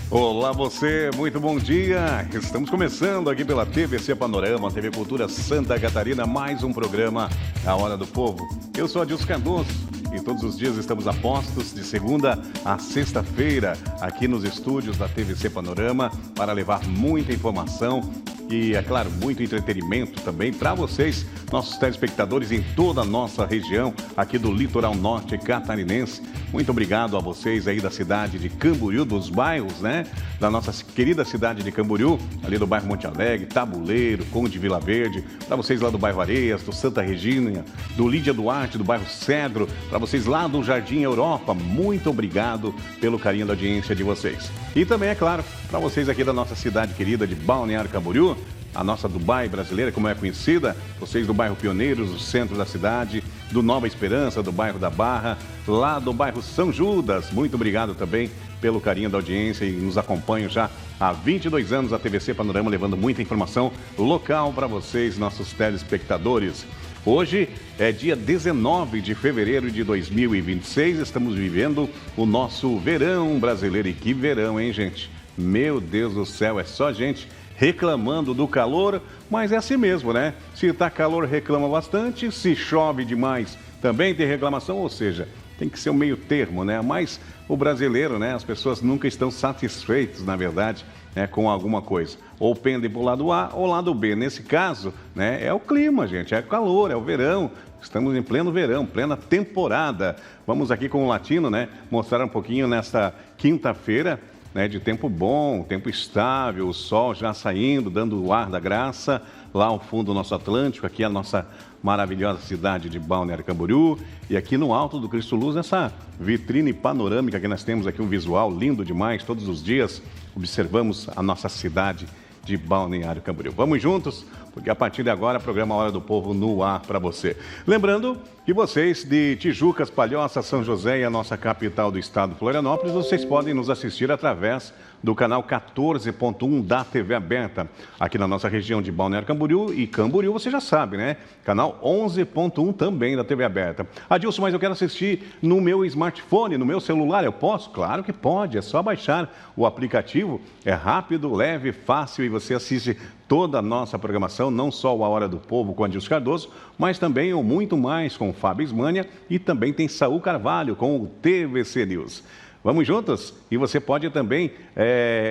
Olá você, muito bom dia. Estamos começando aqui pela TVC Panorama, TV Cultura Santa Catarina, mais um programa A Hora do Povo. Eu sou Adilson Cardoso e todos os dias estamos a postos de segunda a sexta-feira aqui nos estúdios da TVC Panorama para levar muita informação e, é claro, muito entretenimento também para vocês, nossos telespectadores em toda a nossa região, aqui do litoral norte catarinense. Muito obrigado a vocês aí da cidade de Camboriú, dos bairros, né? Da nossa querida cidade de Camboriú, ali do bairro Monte Alegre, Tabuleiro, Conde Vila Verde, para vocês lá do bairro Areias, do Santa Regina, do Lídia Duarte, do bairro Cedro, para vocês lá do Jardim Europa, muito obrigado pelo carinho da audiência de vocês. E também, é claro, para vocês aqui da nossa cidade querida de Balneário Camboriú, a nossa Dubai brasileira, como é conhecida, vocês do bairro Pioneiros, do centro da cidade, do Nova Esperança, do bairro da Barra, lá do bairro São Judas. Muito obrigado também pelo carinho da audiência e nos acompanham já há 22 anos a TVC Panorama, levando muita informação local para vocês, nossos telespectadores. Hoje é dia 19 de fevereiro de 2026, estamos vivendo o nosso verão brasileiro. E que verão, hein, gente? Meu Deus do céu, é só gente reclamando do calor, mas é assim mesmo, né? Se tá calor, reclama bastante, se chove demais, também tem reclamação, ou seja, tem que ser um meio termo, né? Mas o brasileiro, né? As pessoas nunca estão satisfeitas, na verdade, né? Com alguma coisa. Ou pendem para o lado A ou lado B. Nesse caso, né? É o clima, gente, é o calor, é o verão. Estamos em pleno verão, plena temporada. Vamos aqui com o Latino, né? Mostrar um pouquinho nesta quinta-feira, né, de tempo bom, tempo estável, o sol já saindo, dando o ar da graça, lá ao fundo do nosso Atlântico, aqui a nossa maravilhosa cidade de Balneário Camboriú, e aqui no alto do Cristo Luz, essa vitrine panorâmica que nós temos aqui, um visual lindo demais, todos os dias observamos a nossa cidade de Balneário Camboriú. Vamos juntos, porque a partir de agora, programa Hora do Povo no ar para você. Lembrando que vocês de Tijucas, Palhoça, São José e a nossa capital do estado, Florianópolis, vocês podem nos assistir através do canal 14.1 da TV aberta. Aqui na nossa região de Balneário Camboriú e Camboriú, você já sabe, né? Canal 11.1 também da TV aberta. Adilson, mas eu quero assistir no meu smartphone, no meu celular, eu posso? Claro que pode, é só baixar o aplicativo. É rápido, leve, fácil e você assiste toda a nossa programação, não só o A Hora do Povo com Adilson Cardoso, mas também o Muito Mais com o Fábio Ismânia e também tem Saul Carvalho com o TVC News. Vamos juntos? E você pode também,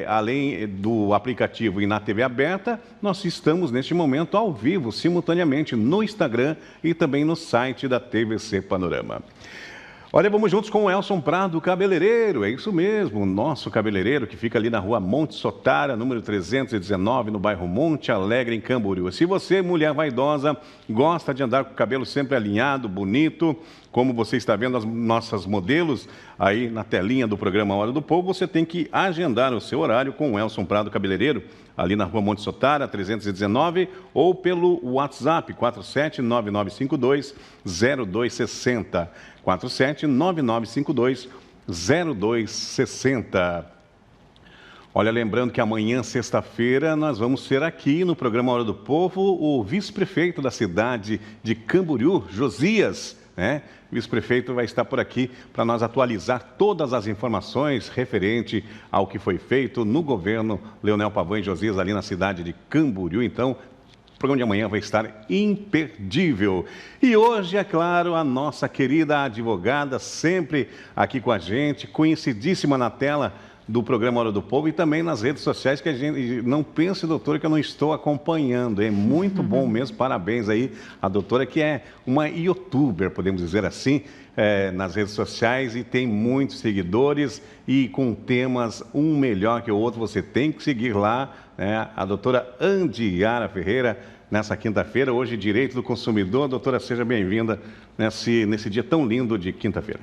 além do aplicativo e na TV aberta, nós estamos neste momento ao vivo, simultaneamente no Instagram e também no site da TVC Panorama. Olha, vamos juntos com o Elson Prado, cabeleireiro, é isso mesmo, o nosso cabeleireiro que fica ali na rua Monte Sotara, número 319, no bairro Monte Alegre, em Camboriú. Se você, mulher vaidosa, gosta de andar com o cabelo sempre alinhado, bonito, como você está vendo as nossas modelos aí na telinha do programa Hora do Povo, você tem que agendar o seu horário com o Elson Prado, cabeleireiro, ali na rua Monte Sotara, 319, ou pelo WhatsApp 479952-0260. 479952-0260. Olha, lembrando que amanhã, sexta-feira, nós vamos ter aqui no programa Hora do Povo o vice-prefeito da cidade de Camboriú, Josias, né? O vice-prefeito vai estar por aqui para nós atualizar todas as informações referente ao que foi feito no governo Leonel Pavão e Josias ali na cidade de Camboriú. Então, o programa de amanhã vai estar imperdível. E hoje, é claro, a nossa querida advogada, sempre aqui com a gente, conhecidíssima na tela do programa Hora do Povo e também nas redes sociais, que a gente não pense, doutora, que eu não estou acompanhando. É muito bom mesmo, parabéns aí a doutora, que é uma youtuber, podemos dizer assim, nas redes sociais e tem muitos seguidores e com temas um melhor que o outro. Você tem que seguir lá, né? A doutora Andiara Ferreira, nessa quinta-feira, hoje Direito do Consumidor. Doutora, seja bem-vinda nesse dia tão lindo de quinta-feira.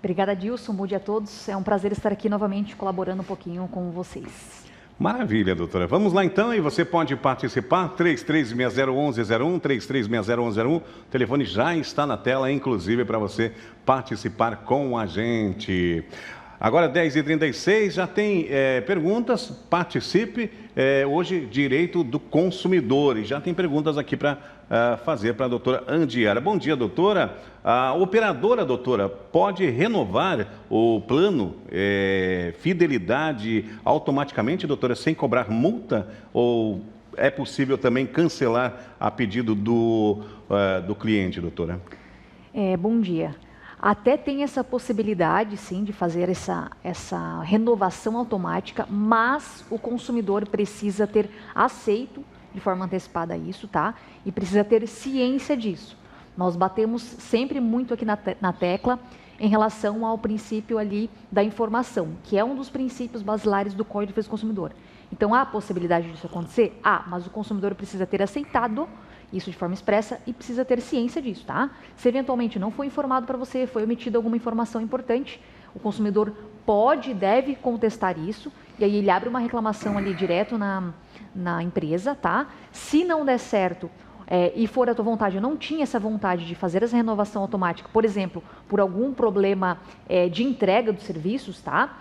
Obrigada, Dilson. Bom dia a todos. É um prazer estar aqui novamente colaborando um pouquinho com vocês. Maravilha, doutora. Vamos lá então, e você pode participar, 33601101, 33601101. O telefone já está na tela, inclusive, para você participar com a gente. Agora, 10h36, já tem participe. Hoje, Direito do Consumidor. E já tem perguntas aqui para fazer para a doutora Andiara. Bom dia, doutora. A operadora, doutora, pode renovar o plano fidelidade automaticamente, doutora, sem cobrar multa? Ou é possível também cancelar a pedido do cliente, doutora? Bom dia. Até tem essa possibilidade, sim, de fazer essa renovação automática, mas o consumidor precisa ter aceito de forma antecipada isso, tá? E precisa ter ciência disso. Nós batemos sempre muito aqui na tecla em relação ao princípio ali da informação, que é um dos princípios basilares do Código de Defesa do Consumidor. Então, há a possibilidade disso acontecer? Mas o consumidor precisa ter aceitado isso de forma expressa e precisa ter ciência disso, tá? Se eventualmente não foi informado para você, foi omitida alguma informação importante, o consumidor pode e deve contestar isso, e aí ele abre uma reclamação ali direto na empresa, tá? Se não der certo e for a tua vontade, eu não tinha essa vontade de fazer essa renovação automática, por exemplo, por algum problema de entrega dos serviços, tá?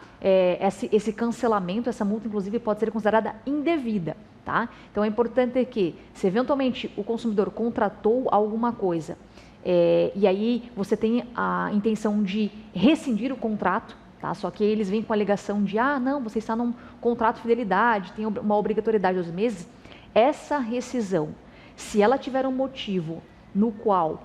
Esse cancelamento, essa multa, inclusive, pode ser considerada indevida. Tá? Então, é importante que, se eventualmente o consumidor contratou alguma coisa e aí você tem a intenção de rescindir o contrato, tá? Só que eles vêm com a alegação de, não, você está num contrato de fidelidade, tem uma obrigatoriedade de 12 meses, essa rescisão, se ela tiver um motivo no qual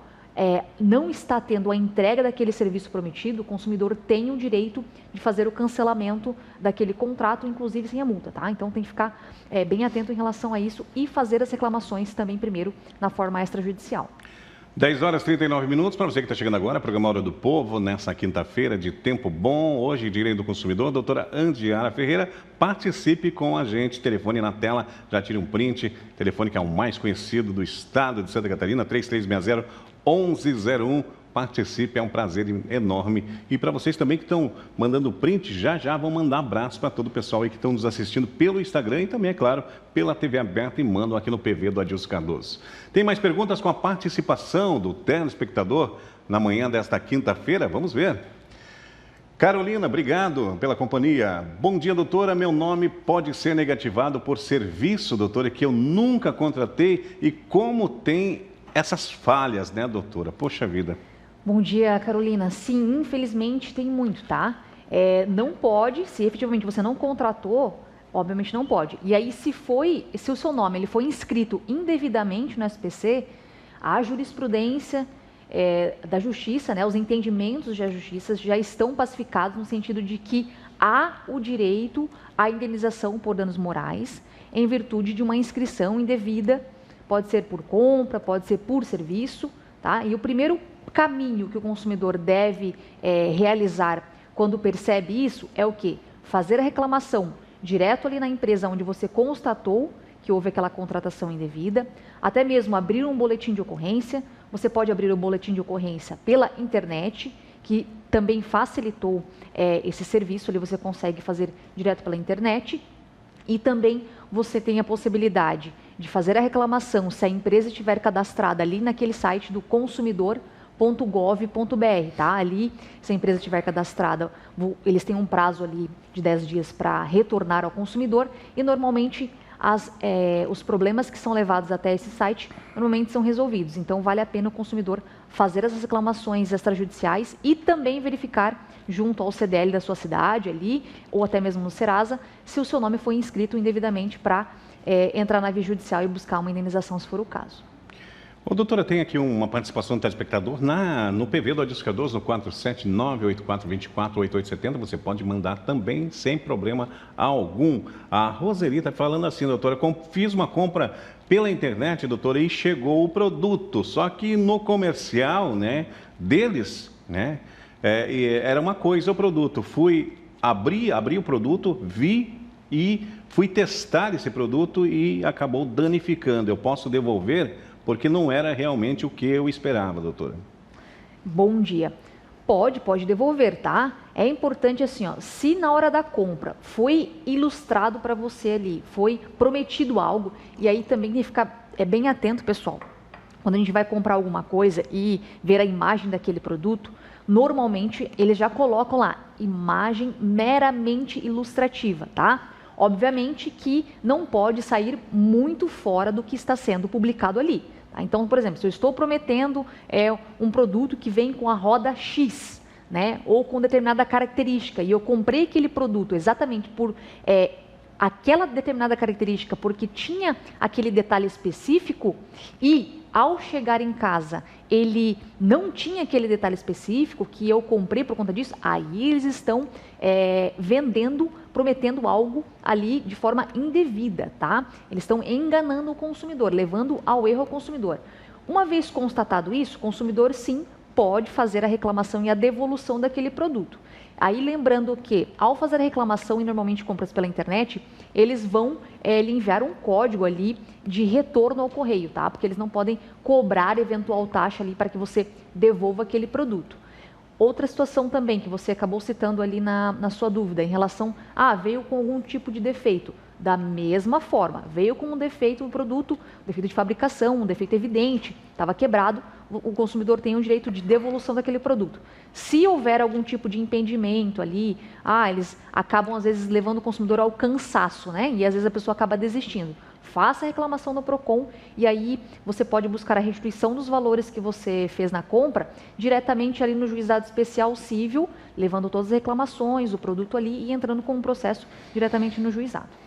não está tendo a entrega daquele serviço prometido, o consumidor tem o direito de fazer o cancelamento daquele contrato, inclusive sem a multa, tá? Então tem que ficar bem atento em relação a isso e fazer as reclamações também primeiro na forma extrajudicial. 10 horas e 39 minutos, para você que está chegando agora, programa Hora do Povo, nessa quinta-feira de tempo bom, hoje, Direito do Consumidor, doutora Andiara Ferreira, participe com a gente, telefone na tela, já tire um print, telefone que é o mais conhecido do estado de Santa Catarina, 3360-1101, participe, é um prazer enorme. E para vocês também que estão mandando print, já vão mandar abraço para todo o pessoal aí que estão nos assistindo pelo Instagram e também, é claro, pela TV aberta e mandam aqui no PV do Adilson Cardoso. Tem mais perguntas com a participação do telespectador na manhã desta quinta-feira? Vamos ver. Carolina, obrigado pela companhia. Bom dia, doutora. Meu nome pode ser negativado por serviço, doutora, que eu nunca contratei e como tem essas falhas, né, doutora? Poxa vida. Bom dia, Carolina. Sim, infelizmente tem muito, tá? Não pode, se efetivamente você não contratou, obviamente não pode. E aí, se o seu nome ele foi inscrito indevidamente no SPC, a jurisprudência da Justiça, né, os entendimentos da Justiça já estão pacificados no sentido de que há o direito à indenização por danos morais em virtude de uma inscrição indevida, pode ser por compra, pode ser por serviço, tá? E o primeiro caminho que o consumidor deve realizar quando percebe isso é o quê? Fazer a reclamação direto ali na empresa onde você constatou que houve aquela contratação indevida, até mesmo abrir um boletim de ocorrência. Você pode abrir o boletim de ocorrência pela internet, que também facilitou esse serviço, ali você consegue fazer direto pela internet, e também você tem a possibilidade de fazer a reclamação se a empresa estiver cadastrada ali naquele site do consumidor.gov.br, tá? Ali, se a empresa estiver cadastrada, eles têm um prazo ali de 10 dias para retornar ao consumidor e normalmente os problemas que são levados até esse site normalmente são resolvidos. Então, vale a pena o consumidor fazer essas reclamações extrajudiciais e também verificar junto ao CDL da sua cidade ali, ou até mesmo no Serasa, se o seu nome foi inscrito indevidamente para entrar na via judicial e buscar uma indenização, se for o caso. Ô, doutora, tem aqui uma participação do telespectador no PV do Adilson Cardoso, no 479-8424-8870. Você pode mandar também, sem problema algum. A Roseli está falando assim, doutora, fiz uma compra pela internet, doutora, e chegou o produto. Só que no comercial, né, deles, né, era uma coisa o produto. Fui abrir o produto, vi e fui testar esse produto e acabou danificando. Eu posso devolver? Porque não era realmente o que eu esperava, doutora. Bom dia. Pode devolver, tá? É importante assim, ó, se na hora da compra foi ilustrado para você ali, foi prometido algo, e aí também tem que ficar bem atento, pessoal. Quando a gente vai comprar alguma coisa e ver a imagem daquele produto, normalmente eles já colocam lá, imagem meramente ilustrativa, tá? obviamente que não pode sair muito fora do que está sendo publicado ali. Tá? Então, por exemplo, se eu estou prometendo um produto que vem com a roda X, né, ou com determinada característica, e eu comprei aquele produto exatamente por aquela determinada característica, porque tinha aquele detalhe específico, e ao chegar em casa ele não tinha aquele detalhe específico que eu comprei por conta disso, aí eles estão vendendo, prometendo algo ali de forma indevida, tá? Eles estão enganando o consumidor, levando ao erro ao consumidor. Uma vez constatado isso, o consumidor sim pode fazer a reclamação e a devolução daquele produto. Aí lembrando que ao fazer a reclamação e normalmente compras pela internet, eles vão lhe enviar um código ali de retorno ao correio, tá? Porque eles não podem cobrar eventual taxa ali para que você devolva aquele produto. Outra situação também que você acabou citando ali na sua dúvida em relação veio com algum tipo de defeito. Da mesma forma, veio com um defeito no produto, defeito de fabricação, um defeito evidente, estava quebrado, o consumidor tem o direito de devolução daquele produto. Se houver algum tipo de impedimento ali, eles acabam às vezes levando o consumidor ao cansaço, né? E às vezes a pessoa acaba desistindo. Faça a reclamação no PROCON e aí você pode buscar a restituição dos valores que você fez na compra diretamente ali no Juizado Especial Cível, levando todas as reclamações do produto ali e entrando com um processo diretamente no juizado.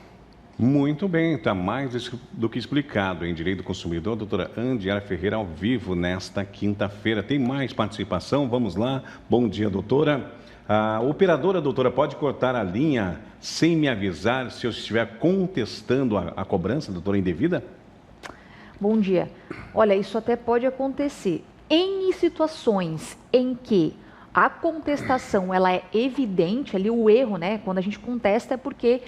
Muito bem, está mais do que explicado em Direito do Consumidor, doutora Andiara Ferreira, ao vivo nesta quinta-feira. Tem mais participação? Vamos lá. Bom dia, doutora. A operadora, doutora, pode cortar a linha sem me avisar se eu estiver contestando a cobrança, doutora, indevida? Bom dia. Olha, isso até pode acontecer. Em situações em que a contestação ela é evidente, ali o erro, né? Quando a gente contesta é porque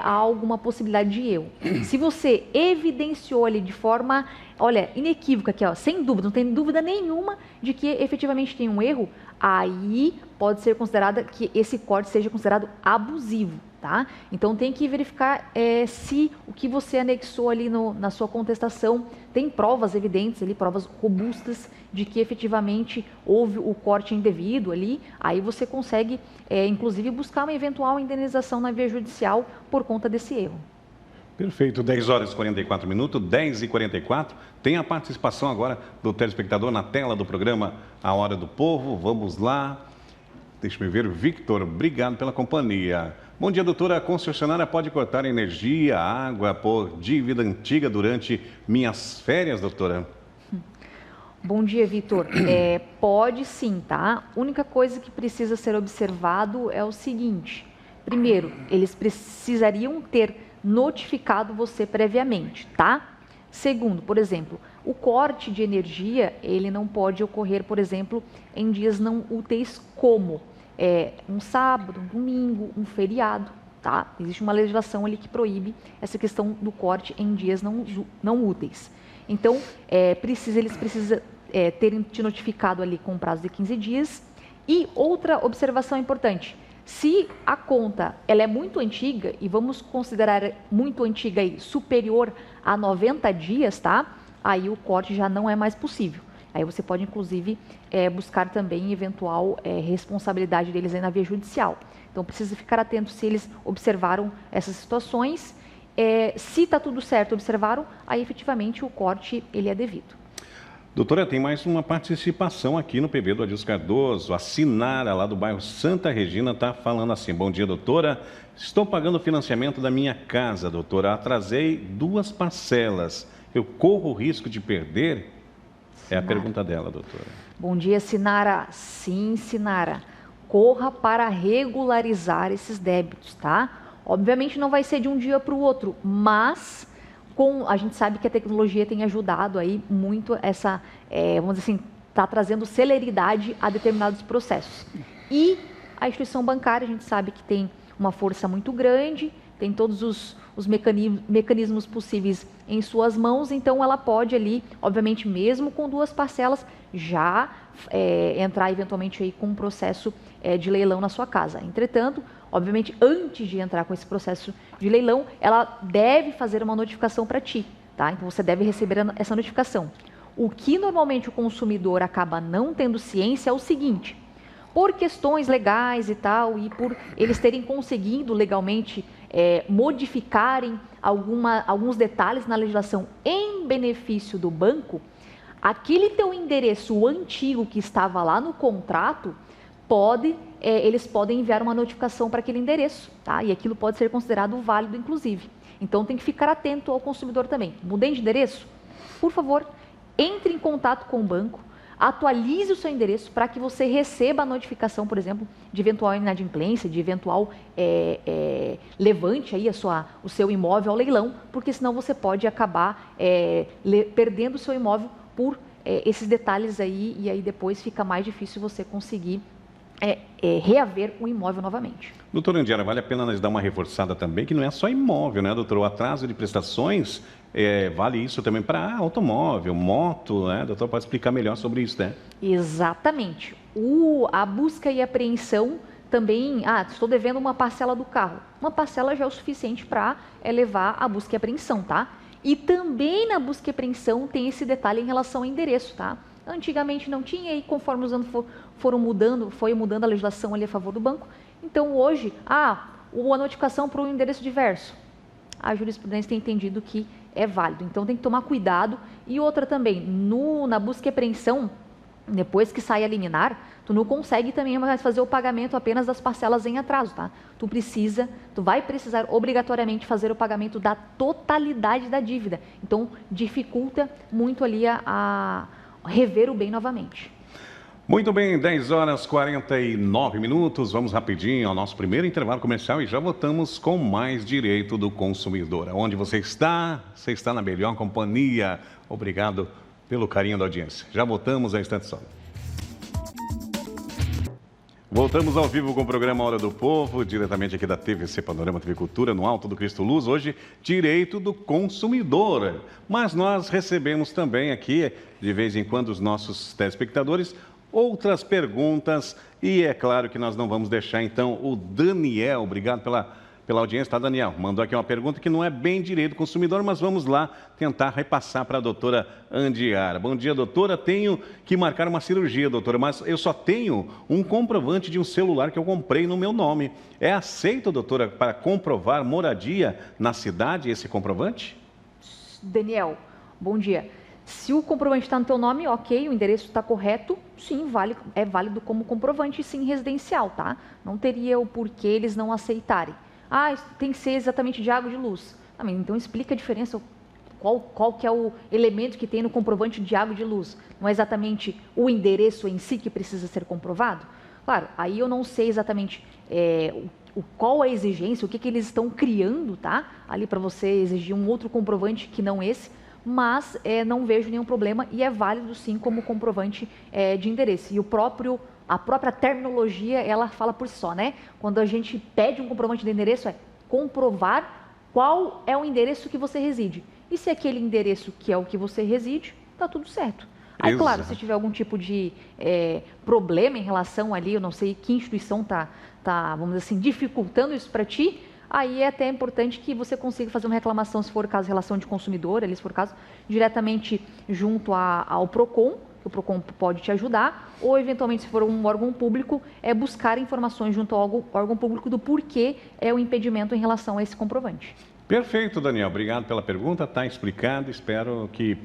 há alguma possibilidade de erro. Se você evidenciou ali de forma, olha, inequívoca, aqui, sem dúvida, não tem dúvida nenhuma de que efetivamente tem um erro, aí pode ser considerada que esse corte seja considerado abusivo, tá? Então tem que verificar se o que você anexou ali na sua contestação tem provas evidentes ali, provas robustas de que efetivamente houve o corte indevido ali, aí você consegue inclusive buscar uma eventual indenização na via judicial por conta desse erro. Perfeito, 10 horas e 44 minutos, 10h44. Tem a participação agora do telespectador na tela do programa A Hora do Povo. Vamos lá. Deixa-me ver, Victor, obrigado pela companhia. Bom dia, doutora. A concessionária pode cortar energia, água por dívida antiga durante minhas férias, doutora? Bom dia, Vitor. Pode sim, tá? A única coisa que precisa ser observado é o seguinte. Primeiro, eles precisariam ter notificado você previamente, tá? Segundo, por exemplo, o corte de energia, ele não pode ocorrer, por exemplo, em dias não úteis como um sábado, um domingo, um feriado, tá? Existe uma legislação ali que proíbe essa questão do corte em dias não úteis. Então, eles precisam terem te notificado ali com um prazo de 15 dias. E outra observação importante, se a conta ela é muito antiga, e vamos considerar muito antiga aí, superior a 90 dias, tá? Aí o corte já não é mais possível. Aí você pode, inclusive, buscar também eventual responsabilidade deles aí na via judicial. Então, precisa ficar atento se eles observaram essas situações. Se está tudo certo, observaram, aí efetivamente o corte ele é devido. Doutora, tem mais uma participação aqui no PB do Adilson Cardoso. A Sinara, lá do bairro Santa Regina, está falando assim: bom dia, doutora. Estou pagando o financiamento da minha casa, doutora. Atrasei 2 parcelas. Eu corro o risco de perder? Sinara. É a pergunta dela, doutora. Bom dia, Sinara. Sim, Sinara. Corra para regularizar esses débitos, tá? Obviamente não vai ser de um dia para o outro, mas a gente sabe que a tecnologia tem ajudado aí muito essa, vamos dizer assim, está trazendo celeridade a determinados processos. E a instituição bancária, a gente sabe que tem uma força muito grande, tem todos os mecanismos possíveis em suas mãos, então ela pode ali, obviamente, mesmo com 2 parcelas, já entrar eventualmente aí com um processo de leilão na sua casa. Entretanto, obviamente, antes de entrar com esse processo de leilão, ela deve fazer uma notificação para ti, tá? Então você deve receber essa notificação. O que normalmente o consumidor acaba não tendo ciência é o seguinte: por questões legais e tal, e por eles terem conseguido legalmente modificarem alguns detalhes na legislação em benefício do banco, aquele teu endereço antigo que estava lá no contrato, eles podem enviar uma notificação para aquele endereço, tá? E aquilo pode ser considerado válido, inclusive. Então, tem que ficar atento ao consumidor também. Mudei de endereço? Por favor, entre em contato com o banco, atualize o seu endereço para que você receba a notificação, por exemplo, de eventual inadimplência, de eventual levante aí o seu imóvel ao leilão, porque senão você pode acabar perdendo o seu imóvel por esses detalhes aí, e aí depois fica mais difícil você conseguir reaver o imóvel novamente. Doutora Andiara, vale a pena nós dar uma reforçada também, que não é só imóvel, né, doutor? O atraso de prestações, vale isso também para automóvel, moto, né? Doutor, pode explicar melhor sobre isso, né? Exatamente. A busca e apreensão também, estou devendo uma parcela do carro. Uma parcela já é o suficiente para levar a busca e apreensão, tá? E também na busca e apreensão tem esse detalhe em relação ao endereço, tá? Antigamente não tinha, e conforme os anos foram mudando, foi mudando a legislação ali a favor do banco. Então hoje, a notificação para o endereço diverso. A jurisprudência tem entendido que é válido, então tem que tomar cuidado. E outra também, na busca e apreensão, depois que sai a liminar, tu não consegue também mais fazer o pagamento apenas das parcelas em atraso, tá? Tu vai precisar obrigatoriamente fazer o pagamento da totalidade da dívida. Então dificulta muito ali a rever o bem novamente. Muito bem, 10 horas 49 minutos. Vamos rapidinho ao nosso primeiro intervalo comercial e já voltamos com mais direito do consumidor. Onde você está na melhor companhia. Obrigado pelo carinho da audiência. Já voltamos a instante só. Voltamos ao vivo com o programa Hora do Povo, diretamente aqui da TVC Panorama TV Cultura, no Alto do Cristo Luz. Hoje, direito do consumidor. Mas nós recebemos também aqui, de vez em quando, os nossos telespectadores, outras perguntas. E é claro que nós não vamos deixar, então, o Daniel. Obrigado pela audiência, tá, Daniel? Mandou aqui uma pergunta que não é bem direito do consumidor, mas vamos lá tentar repassar para a doutora Andiara. Bom dia, doutora. Tenho que marcar uma cirurgia, doutora, mas eu só tenho um comprovante de um celular que eu comprei no meu nome. É aceito, doutora, para comprovar moradia na cidade, esse comprovante? Daniel, bom dia. Se o comprovante está no teu nome, ok, o endereço está correto, sim, é válido como comprovante, sim, residencial, tá? Não teria o porquê eles não aceitarem. Tem que ser exatamente de água e de luz. Então explica a diferença, qual que é o elemento que tem no comprovante de água e de luz. Não é exatamente o endereço em si que precisa ser comprovado? Claro, aí eu não sei exatamente qual a exigência, o que eles estão criando, tá? Ali para você exigir um outro comprovante que não esse, mas não vejo nenhum problema e é válido sim como comprovante de endereço. E a própria terminologia, ela fala por si só, né? Quando a gente pede um comprovante de endereço, comprovar qual é o endereço que você reside. E se aquele endereço que é o que você reside, tá tudo certo. Aí, claro, se tiver algum tipo de problema em relação ali, eu não sei que instituição tá, vamos dizer assim, dificultando isso para ti, aí é até importante que você consiga fazer uma reclamação, se for o caso, relação de consumidor, ali, se for o caso, diretamente junto ao PROCON, que o PROCON pode te ajudar, ou eventualmente, se for um órgão público, buscar informações junto ao órgão público do porquê o impedimento em relação a esse comprovante. Perfeito, Daniel. Obrigado pela pergunta, está explicado, espero que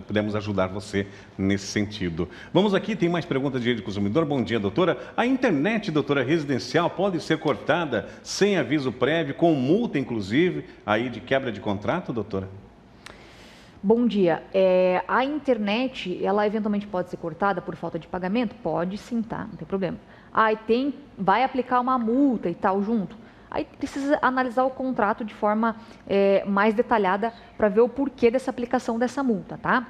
podemos ajudar você nesse sentido. Vamos aqui, tem mais perguntas de direito do consumidor. Bom dia, doutora. A internet, doutora, residencial pode ser cortada sem aviso prévio, com multa, inclusive, aí de quebra de contrato, doutora? Bom dia. A internet, ela eventualmente pode ser cortada por falta de pagamento? Pode sim, tá? Não tem problema. Vai aplicar uma multa e tal junto? Aí precisa analisar o contrato de forma mais detalhada para ver o porquê dessa aplicação dessa multa, tá?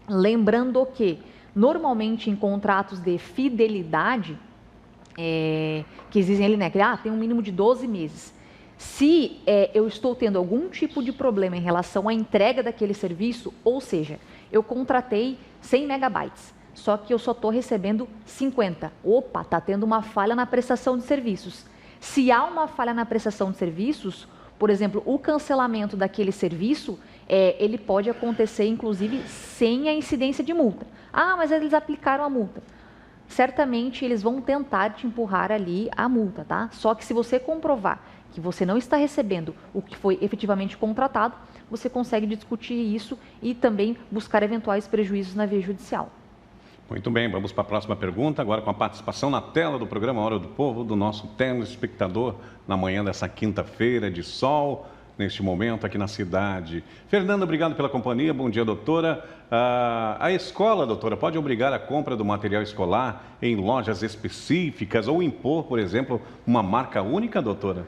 Lembrando que, normalmente, em contratos de fidelidade, que existem ali, né? Que tem um mínimo de 12 meses. Se eu estou tendo algum tipo de problema em relação à entrega daquele serviço, ou seja, eu contratei 100 megabytes, só que eu só estou recebendo 50. Opa, está tendo uma falha na prestação de serviços. Se há uma falha na prestação de serviços, por exemplo, o cancelamento daquele serviço, ele pode acontecer, inclusive, sem a incidência de multa. Mas eles aplicaram a multa. Certamente, eles vão tentar te empurrar ali a multa, tá? Só que se você comprovar que você não está recebendo o que foi efetivamente contratado, você consegue discutir isso e também buscar eventuais prejuízos na via judicial. Muito bem, vamos para a próxima pergunta, agora com a participação na tela do programa Hora do Povo, do nosso telespectador, na manhã dessa quinta-feira de sol, neste momento aqui na cidade. Fernanda, obrigado pela companhia, bom dia, doutora. A escola, doutora, pode obrigar a compra do material escolar em lojas específicas ou impor, por exemplo, uma marca única, doutora?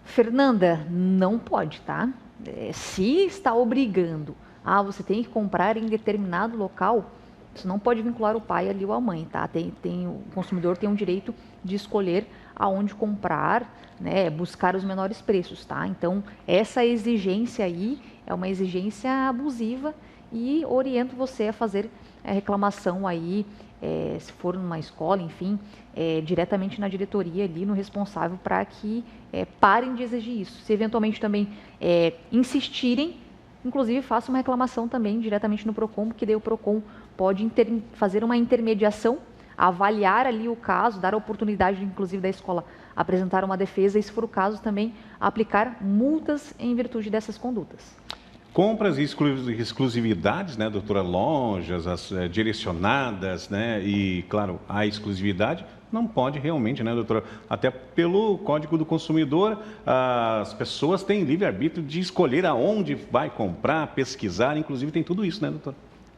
Fernanda, não pode, tá? Se está obrigando, você tem que comprar em determinado local, você não pode vincular o pai ali ou a mãe, tá? O consumidor tem um direito de escolher aonde comprar, né? Buscar os menores preços, tá? Então, essa exigência aí é uma exigência abusiva e oriento você a fazer a reclamação aí, se for numa escola, enfim, diretamente na diretoria ali, no responsável, para que parem de exigir isso. Se eventualmente também insistirem, inclusive faça uma reclamação também diretamente no PROCON, porque daí o PROCON pode fazer uma intermediação, avaliar ali o caso, dar a oportunidade, inclusive, da escola apresentar uma defesa e, se for o caso, também aplicar multas em virtude dessas condutas. Compras e exclusividades, né, doutora? Lojas direcionadas, né? E, claro, a exclusividade não pode realmente, né, doutora? Até pelo Código do Consumidor, as pessoas têm livre-arbítrio de escolher aonde vai comprar, pesquisar, inclusive tem tudo isso, né, doutora?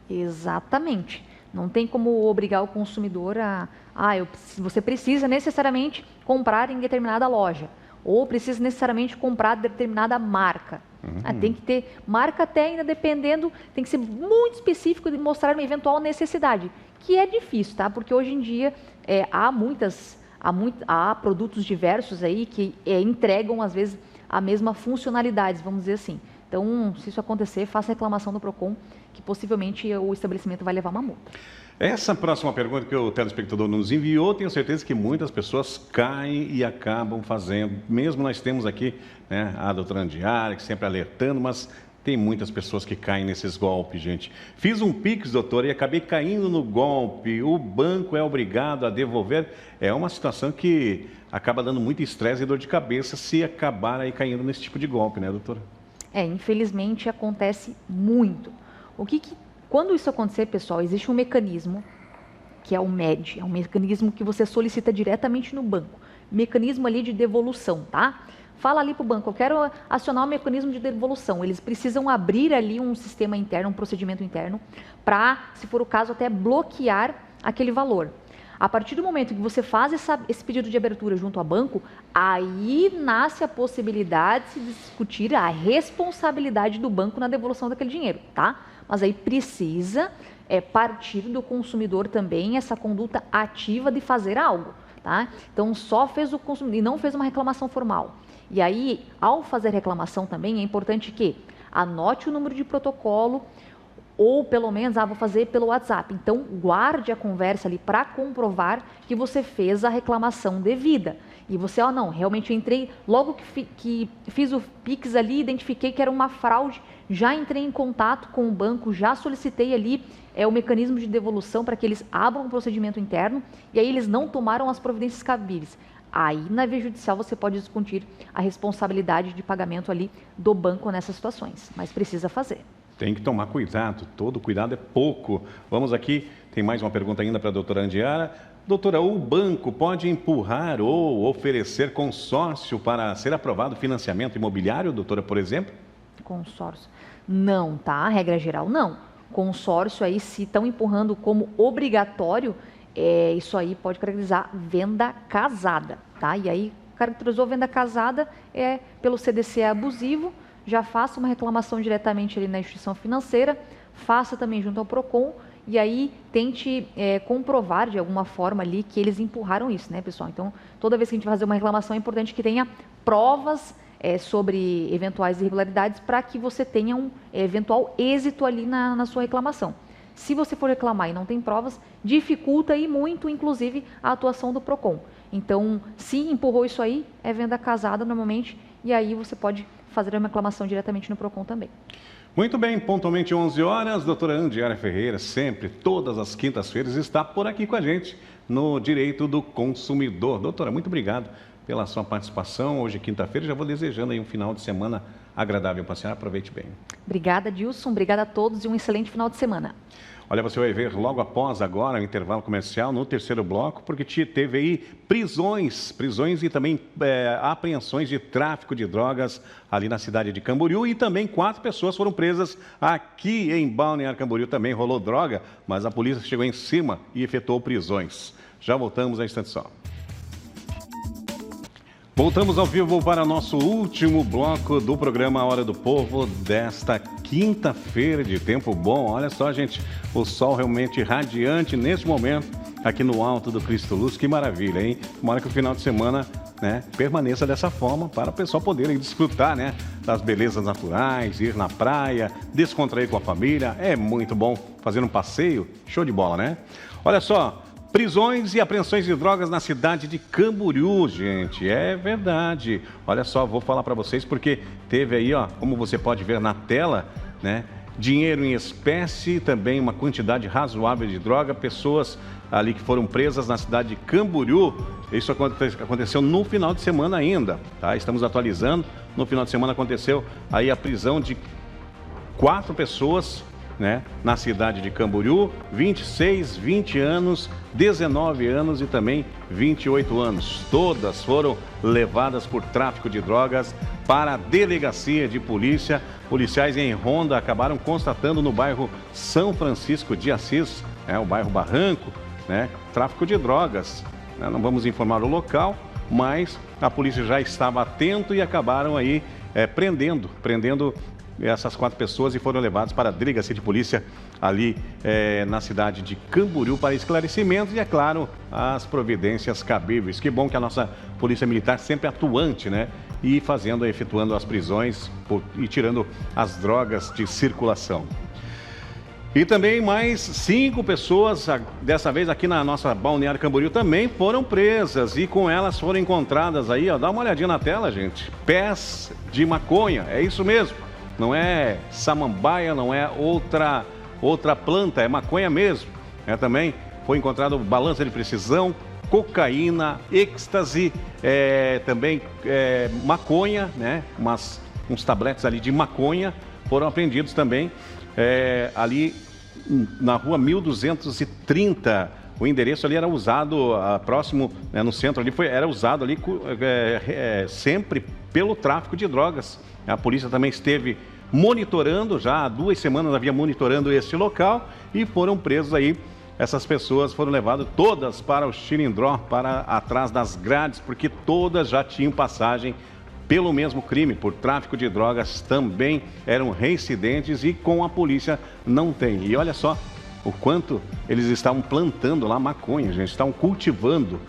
Exatamente. Não tem como obrigar o consumidor você precisa necessariamente comprar em determinada loja, ou precisa necessariamente comprar determinada marca. Tem que ter marca até ainda dependendo, tem que ser muito específico de mostrar uma eventual necessidade, que é difícil, tá? Porque hoje em dia há produtos diversos aí que entregam, às vezes, a mesma funcionalidade, vamos dizer assim. Então, se isso acontecer, faça reclamação no PROCON, que possivelmente o estabelecimento vai levar uma multa. Essa próxima pergunta que o telespectador nos enviou, tenho certeza que muitas pessoas caem e acabam fazendo. Mesmo nós temos aqui, né, a doutora Andiara, que sempre alertando, mas tem muitas pessoas que caem nesses golpes, gente. Fiz um Pix, doutora, e acabei caindo no golpe. O banco é obrigado a devolver. É uma situação que acaba dando muito estresse e dor de cabeça se acabar aí caindo nesse tipo de golpe, né, doutora? Infelizmente acontece muito. Quando isso acontecer, pessoal, existe um mecanismo que é o MED, é um mecanismo que você solicita diretamente no banco, mecanismo ali de devolução, tá? Fala ali para o banco, eu quero acionar o mecanismo de devolução. Eles precisam abrir ali um sistema interno, um procedimento interno, para, se for o caso, até bloquear aquele valor. A partir do momento que você faz esse pedido de abertura junto ao banco, aí nasce a possibilidade de se discutir a responsabilidade do banco na devolução daquele dinheiro, tá? Mas aí precisa partir do consumidor também essa conduta ativa de fazer algo, tá? Então, só fez o consumidor e não fez uma reclamação formal. E aí, ao fazer reclamação também, é importante que anote o número de protocolo, ou pelo menos, vou fazer pelo WhatsApp. Então, guarde a conversa ali para comprovar que você fez a reclamação devida. E você, não, realmente eu entrei, logo que fiz o Pix ali, identifiquei que era uma fraude, já entrei em contato com o banco, já solicitei ali o mecanismo de devolução para que eles abram um procedimento interno, e aí eles não tomaram as providências cabíveis. Aí, na via judicial, você pode discutir a responsabilidade de pagamento ali do banco nessas situações, mas precisa fazer. Tem que tomar cuidado, todo cuidado é pouco. Vamos aqui, tem mais uma pergunta ainda para a doutora Andiara. Doutora, o banco pode empurrar ou oferecer consórcio para ser aprovado financiamento imobiliário, doutora, por exemplo? Consórcio. Não, tá? Regra geral, não. Consórcio aí, se estão empurrando como obrigatório, isso aí pode caracterizar venda casada, tá? E aí, caracterizou venda casada pelo CDC abusivo, já faça uma reclamação diretamente ali na instituição financeira, faça também junto ao PROCON, e aí tente comprovar de alguma forma ali que eles empurraram isso, né, pessoal? Então, toda vez que a gente vai fazer uma reclamação, é importante que tenha provas sobre eventuais irregularidades para que você tenha um eventual êxito ali na sua reclamação. Se você for reclamar e não tem provas, dificulta aí muito, inclusive, a atuação do PROCON. Então, se empurrou isso aí, é venda casada normalmente, e aí você pode fazer uma reclamação diretamente no PROCON também. Muito bem, pontualmente 11 horas, doutora Andiara Ferreira, sempre, todas as quintas-feiras, está por aqui com a gente no Direito do Consumidor. Doutora, muito obrigado pela sua participação. Hoje, quinta-feira, já vou desejando aí um final de semana agradável para a senhora. Aproveite bem. Obrigada, Dilson. Obrigada a todos e um excelente final de semana. Olha, você vai ver logo após agora o intervalo comercial, no terceiro bloco, porque teve aí prisões e também apreensões de tráfico de drogas ali na cidade de Camboriú, e também 4 pessoas foram presas aqui em Balneário Camboriú. Também rolou droga, mas a polícia chegou em cima e efetuou prisões. Já voltamos a instante só. Voltamos ao vivo para nosso último bloco do programa Hora do Povo desta quinta-feira de tempo bom. Olha só, gente, o sol realmente radiante neste momento aqui no alto do Cristo Luz. Que maravilha, hein? Tomara que o final de semana, né, permaneça dessa forma para o pessoal poder desfrutar, né, das belezas naturais, ir na praia, descontrair com a família. É muito bom fazer um passeio. Show de bola, né? Olha só. Prisões e apreensões de drogas na cidade de Camboriú, gente, é verdade. Olha só, vou falar para vocês porque teve aí, ó, como você pode ver na tela, né, dinheiro em espécie, também uma quantidade razoável de droga, pessoas ali que foram presas na cidade de Camboriú. Isso aconteceu no final de semana ainda, tá? Estamos atualizando. No final de semana aconteceu aí a prisão de 4 pessoas, né, na cidade de Camboriú, 26, 20 anos, 19 anos e também 28 anos. Todas foram levadas por tráfico de drogas para a delegacia de polícia. Policiais em ronda acabaram constatando no bairro São Francisco de Assis, o bairro Barranco, né, tráfico de drogas. Não vamos informar o local, mas a polícia já estava atento e acabaram aí prendendo essas 4 pessoas e foram levados para a delegacia de polícia ali na cidade de Camboriú para esclarecimentos e, é claro, as providências cabíveis. Que bom que a nossa polícia militar sempre atuante, né? E efetuando as prisões e tirando as drogas de circulação. E também mais 5 pessoas, dessa vez aqui na nossa Balneário Camboriú, também foram presas e com elas foram encontradas aí, ó, dá uma olhadinha na tela, gente, pés de maconha, é isso mesmo. Não é samambaia, não é outra planta, é maconha mesmo. Também foi encontrado balança de precisão, cocaína, êxtase, também maconha, né? Uns tabletes ali de maconha foram apreendidos também ali na rua 1230. O endereço ali era usado próximo, né, no centro ali, era usado ali sempre pelo tráfico de drogas. A polícia também esteve monitorando, já há 2 semanas havia monitorando este local e foram presos aí. Essas pessoas foram levadas todas para o Xilindró, para atrás das grades, porque todas já tinham passagem pelo mesmo crime, por tráfico de drogas, também eram reincidentes e com a polícia não tem. E olha só o quanto eles estavam plantando lá maconha, gente, estavam cultivando.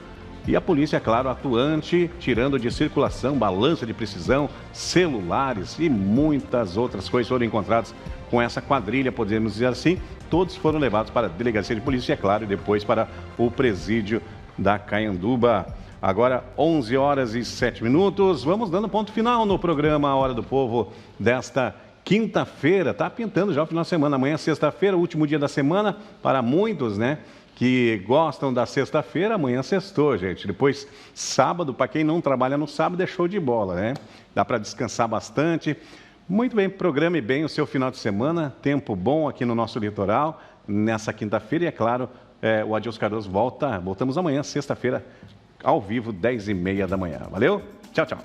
E a polícia, é claro, atuante, tirando de circulação, balança de precisão, celulares e muitas outras coisas foram encontradas com essa quadrilha, podemos dizer assim. Todos foram levados para a delegacia de polícia, é claro, e depois para o presídio da Caianduba. Agora, 11h07. Vamos dando ponto final no programa Hora do Povo desta quinta-feira. Tá pintando já o final de semana. Amanhã, sexta-feira, último dia da semana para muitos, né? Que gostam da sexta-feira, amanhã sextou, gente. Depois, sábado, para quem não trabalha no sábado, é show de bola, né? Dá para descansar bastante. Muito bem, programe bem o seu final de semana. Tempo bom aqui no nosso litoral, nessa quinta-feira. E, é claro, o Adilson Cardoso voltamos amanhã, sexta-feira, ao vivo, 10h30 da manhã. Valeu? Tchau, tchau.